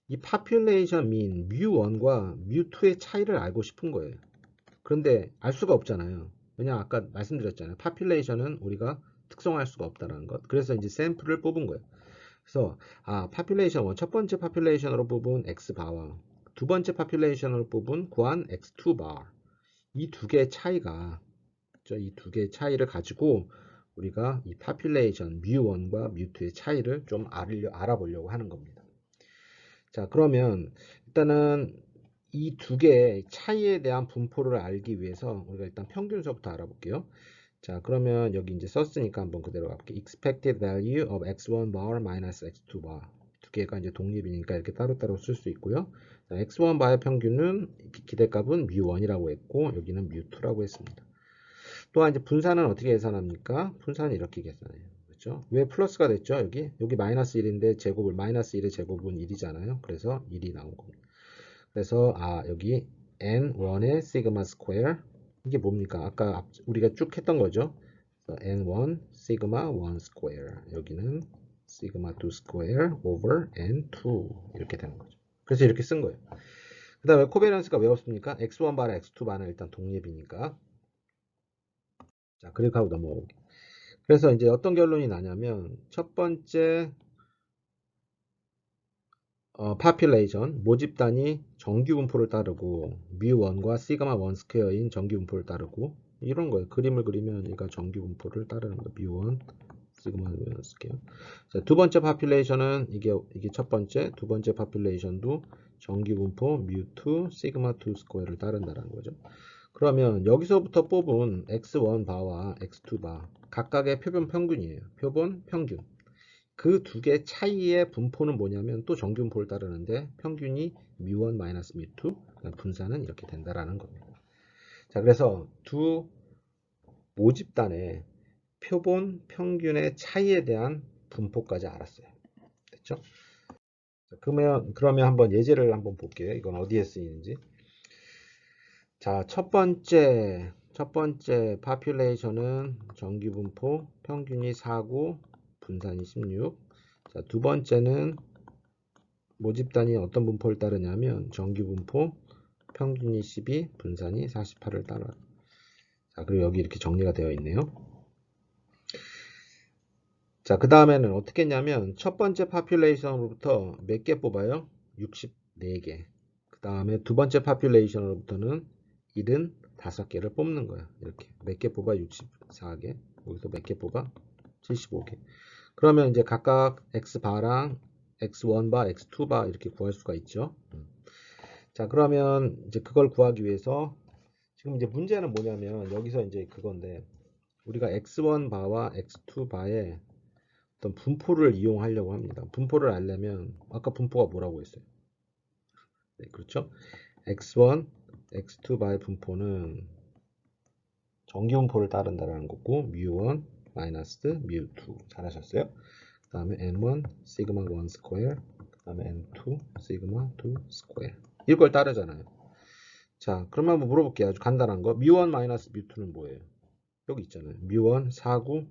[SPEAKER 1] 이 population mean mu1과 mu2의 차이를 알고 싶은 거예요. 그런데 알 수가 없잖아요. 왜냐 아까 말씀드렸잖아요. population은 우리가 특성할 수가 없다는 것. 그래서 이제 샘플을 뽑은 거예요. 그래서 population 1, 첫 번째 population으로 뽑은 x바와 두 번째 population으로 뽑은 구한 x2바 이 두 개의 차이가 이 두 개의 차이를 가지고 우리가 이 population mu1과 mu2의 차이를 좀 알아보려고 하는 겁니다. 자, 그러면 일단은 이 두 개의 차이에 대한 분포를 알기 위해서 우리가 일단 평균서부터 알아볼게요. 자, 그러면 여기 이제 썼으니까 한번 그대로 가볼게요. expected value of x1 bar minus x2 bar. 두 개가 이제 독립이니까 이렇게 따로따로 쓸 수 있고요. 자, x1 bar의 평균은 기대값은 mu1이라고 했고 여기는 mu2라고 했습니다. 또한 이제 분산은 어떻게 계산합니까? 분산은 이렇게 계산해요. 그렇죠? 왜 플러스가 됐죠? 여기 마이너스 1인데 제곱을 마이너스 1의 제곱은 1이잖아요. 그래서 1이 나온 겁니다. 그래서 여기 n1의 시그마 스퀘어 이게 뭡니까? 아까 우리가 쭉 했던 거죠. n1 시그마 1 스퀘어 여기는 시그마 2 스퀘어 over n2 이렇게 되는 거죠. 그래서 이렇게 쓴 거예요. 그 다음에 코베런스가 왜 없습니까? x1 바랑 x2 바는 일단 독립이니까. 자, 그래프하고 넘어오게. 그래서 이제 어떤 결론이 나냐면 첫 번째 population 모집단이 정규 분포를 따르고 mu1과 시그마 1 스퀘어인 정규 분포를 따르고 이런 거예요. 그림을 그리면 얘가 정규 분포를 따르는 거 mu1 시그마 1 스퀘어. 자, 두 번째 population은 이게 첫 번째, 두 번째 population도 정규 분포 mu2 시그마 2 스퀘어를 따른다는 거죠. 그러면 여기서부터 뽑은 x1 바와 x2 바 각각의 표본 평균이에요. 표본 평균. 그 두 개 차이의 분포는 뭐냐면 또 정규 분포를 따르는데 평균이 mu1 마이너스 mu2 분산은 이렇게 된다라는 겁니다. 자, 그래서 두 모집단의 표본 평균의 차이에 대한 분포까지 알았어요. 됐죠? 자, 그러면 한번 예제를 한번 볼게요. 이건 어디에 쓰이는지. 자, 첫 번째 population은 정규 분포 평균이 4고 분산이 16. 자, 두 번째는 모집단이 어떤 분포를 따르냐면 정규 분포 평균이 12, 분산이 48을 따라요. 자, 그리고 여기 이렇게 정리가 되어 있네요. 자, 그 다음에는 어떻게 했냐면 첫 번째 population으로부터 몇 개 뽑아요? 64개. 그 다음에 두 번째 population으로부터는 75개를 뽑는 거야. 이렇게 몇 개 뽑아? 64개. 여기서 몇 개 뽑아? 75개. 그러면 이제 각각 x바랑 x1바, x2바 이렇게 구할 수가 있죠. 자, 그러면 이제 그걸 구하기 위해서 지금 이제 문제는 뭐냐면 여기서 이제 그건데 우리가 x1 바와 x2 바의 어떤 분포를 이용하려고 합니다. 분포를 알려면 아까 분포가 뭐라고 했어요? 네, 그렇죠? x1, x2 바의 분포는 정기 분포를 따른다라는 거고 mu1 마이너스 mu2 잘하셨어요? 그 다음에 n1 시그마 1 스퀘어 그 다음에 n2 시그마 2 스퀘어 이걸 따르잖아요. 자, 그러면 한번 물어볼게요. 아주 간단한 거. mu1 마이너스 mu2는 뭐예요? 여기 있잖아요. mu1 49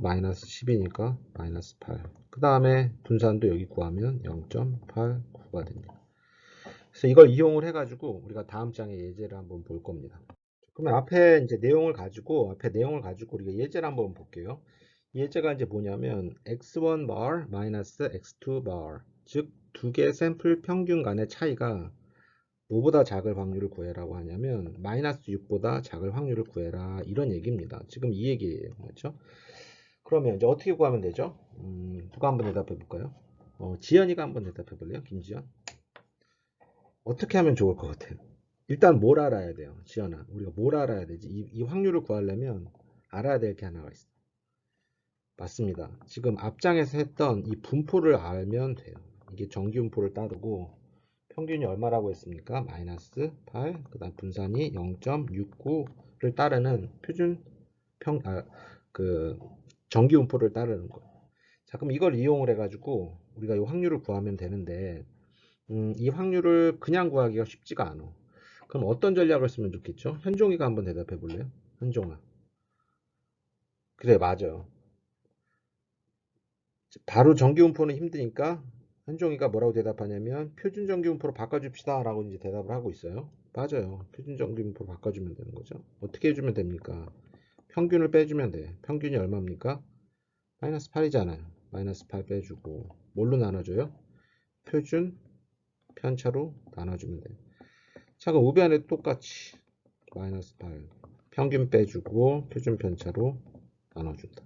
[SPEAKER 1] 마이너스 10이니까 마이너스 8. 그 다음에 분산도 여기 구하면 0.89가 됩니다. 그래서 이걸 이용을 해가지고 우리가 다음 장에 예제를 한번 볼 겁니다. 그러면 앞에 내용을 가지고 우리가 예제를 한번 볼게요. 예제가 이제 뭐냐면 x1 bar 마이너스 x2 bar 즉 두 개 샘플 평균 간의 차이가 뭐보다 작을 확률을 구해라고 하냐면 마이너스 6보다 작을 확률을 구해라 이런 얘기입니다. 지금 이 얘기예요. 그렇죠? 그러면 이제 어떻게 구하면 되죠? 누가 한번 대답해 볼까요? 지연이가 한번 대답해 볼래요? 김지연. 어떻게 하면 좋을 것 같아요? 일단 뭘 알아야 돼요? 지연아. 우리가 뭘 알아야 되지? 이 확률을 구하려면 알아야 될 게 하나가 있어. 맞습니다. 지금 앞장에서 했던 이 분포를 알면 돼요. 이게 정기분포를 따르고 평균이 얼마라고 했습니까? 마이너스 8, 그 다음 분산이 0.69를 따르는 표준 그 정기분포를 따르는 거예요. 자, 그럼 이걸 이용을 해가지고 우리가 이 확률을 구하면 되는데, 이 확률을 그냥 구하기가 쉽지가 않아. 그럼 어떤 전략을 쓰면 좋겠죠? 현종이가 한번 대답해 볼래요? 현종아. 그래, 맞아요. 바로 정기분포는 힘드니까 현종이가 뭐라고 대답하냐면 표준 정기분포로 바꿔줍시다 라고 이제 대답을 하고 있어요. 맞아요. 표준 정기분포로 바꿔주면 되는 거죠. 어떻게 해주면 됩니까? 평균을 빼주면 돼. 평균이 얼마입니까? 마이너스 8이잖아요. 마이너스 8 빼주고 뭘로 나눠줘요? 표준 편차로 나눠주면 돼요. 자, 그럼 우변에도 똑같이 마이너스 8 평균 빼주고 표준 편차로 나눠준다.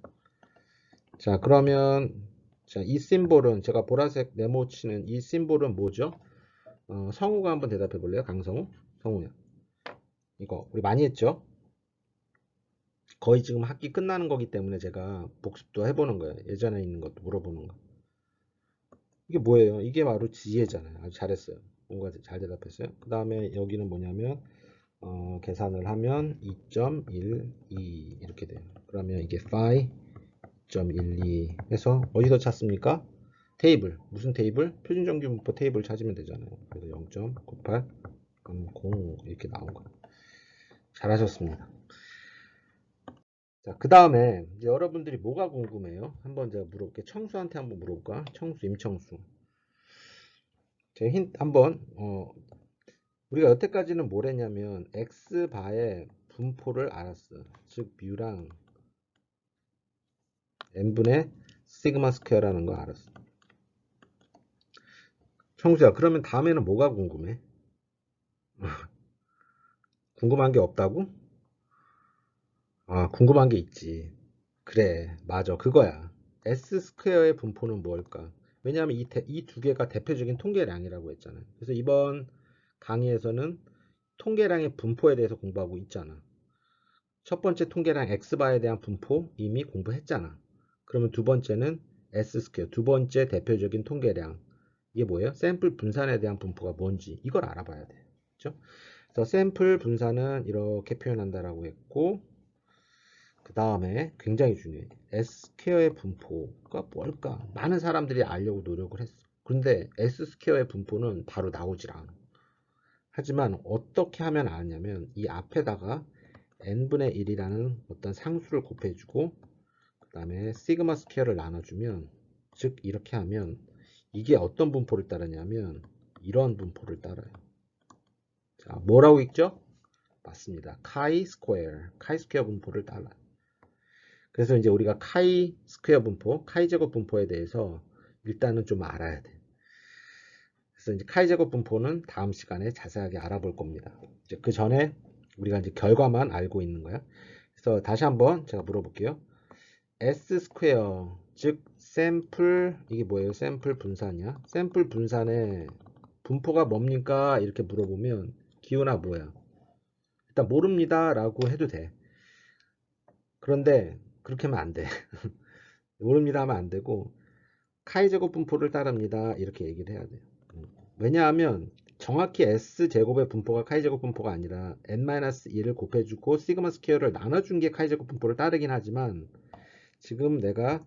[SPEAKER 1] 자, 그러면 자, 이 심볼은 제가 보라색 네모 치는 이 심볼은 뭐죠? 성우가 한번 대답해 볼래요? 강성우? 성우야. 이거 우리 많이 했죠? 거의 지금 학기 끝나는 거기 때문에 제가 복습도 해보는 거예요. 예전에 있는 것도 물어보는 거. 이게 뭐예요? 이게 바로 지혜잖아요. 아주 잘했어요. 뭔가 잘 대답했어요. 그 다음에 여기는 뭐냐면 계산을 하면 2.12 이렇게 돼요. 그러면 이게 5.12 해서 어디서 찾습니까? 테이블. 무슨 테이블? 표준정규분포 테이블 찾으면 되잖아요. 그래서 0.9830 이렇게 나온 거예요. 잘하셨습니다. 자, 그 다음에 여러분들이 뭐가 궁금해요? 한번 제가 물어볼게요. 청수한테 한번 물어볼까? 청수, 임청수. 제가 힌트 한번 우리가 여태까지는 뭘 했냐면 x바의 분포를 알았어. 즉 뮤랑 n분의 시그마 스퀘어라는 거 알았어. 청수야, 그러면 다음에는 뭐가 궁금해? 궁금한 게 없다고? 아, 궁금한 게 있지. 그래, 맞아. 그거야. S 스퀘어의 분포는 뭘까? 왜냐하면 이 두 개가 대표적인 통계량이라고 했잖아요. 그래서 이번 강의에서는 통계량의 분포에 대해서 공부하고 있잖아. 첫 번째 통계량 X바에 대한 분포 이미 공부했잖아. 그러면 두 번째는 S 스퀘어, 두 번째 대표적인 통계량. 이게 뭐예요? 샘플 분산에 대한 분포가 뭔지 이걸 알아봐야 돼. 그렇죠? 그래서 샘플 분산은 이렇게 표현한다라고 했고, 그 다음에 굉장히 중요해. S 스퀘어의 분포가 뭘까? 많은 사람들이 알려고 노력을 했어. 그런데 S 스퀘어의 분포는 바로 나오질 않아. 하지만 어떻게 하면 아냐면 이 앞에다가 n분의 1이라는 어떤 상수를 곱해주고 그 다음에 시그마 스퀘어를 나눠주면, 즉 이렇게 하면 이게 어떤 분포를 따르냐면 이런 분포를 따라요. 자, 뭐라고 읽죠? 맞습니다. 카이 스퀘어 분포를 따라요. 그래서 이제 우리가 카이 스퀘어 분포, 카이 제곱 분포에 대해서 일단은 좀 알아야 돼. 그래서 이제 카이 제곱 분포는 다음 시간에 자세하게 알아볼 겁니다. 이제 그 전에 우리가 이제 결과만 알고 있는 거야. 그래서 다시 한번 제가 물어볼게요. S 스퀘어, 즉 샘플, 이게 뭐예요? 샘플 분산이야? 샘플 분산의 분포가 뭡니까? 이렇게 물어보면 기호나 뭐야? 일단 모릅니다 라고 해도 돼. 그런데 그렇게 하면 안 돼. 모릅니다 하면 안 되고 카이 제곱 분포를 따릅니다 이렇게 얘기를 해야 돼요. 왜냐하면 정확히 S 제곱의 분포가 카이 제곱 분포가 아니라 n-1을 곱해주고 시그마 스퀘어를 나눠준 게 카이 제곱 분포를 따르긴 하지만 지금 내가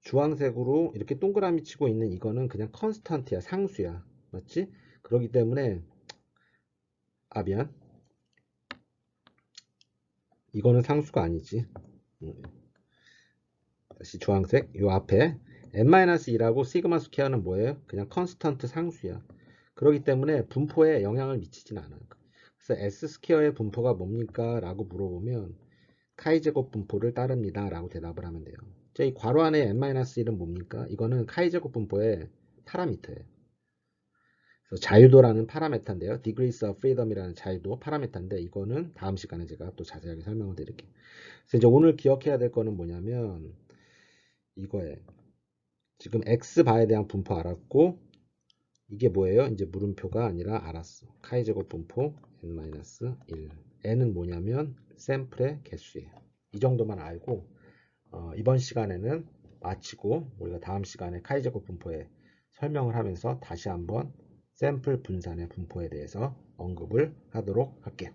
[SPEAKER 1] 주황색으로 이렇게 동그라미 치고 있는 이거는 그냥 컨스턴트야, 상수야. 맞지? 그렇기 때문에 미안. 이거는 상수가 아니지. 다시 주황색 요 앞에 n-2라고 시그마 스퀘어는 뭐예요? 그냥 컨스턴트 상수야. 그렇기 때문에 분포에 영향을 미치진 않아요. 그래서 S 스퀘어의 분포가 뭡니까? 라고 물어보면 카이 제곱 분포를 따릅니다 라고 대답을 하면 돼요. 이 괄호 안에 n-1은 뭡니까? 이거는 카이 제곱 분포의 파라미터예요. 그래서 자유도라는 파라메타인데요. Degrees of Freedom이라는 자유도 파라메타인데 이거는 다음 시간에 제가 또 자세하게 설명을 드릴게요. 그래서 이제 오늘 기억해야 될 거는 뭐냐면 이거예요. 지금 x바에 대한 분포 알았고 이게 뭐예요? 이제 물음표가 아니라 알았어. 카이제곱 분포 n-1. n은 뭐냐면 샘플의 개수예요. 이 정도만 알고 이번 시간에는 마치고 우리가 다음 시간에 카이제곱 분포에 설명을 하면서 다시 한번 샘플 분산의 분포에 대해서 언급을 하도록 할게요.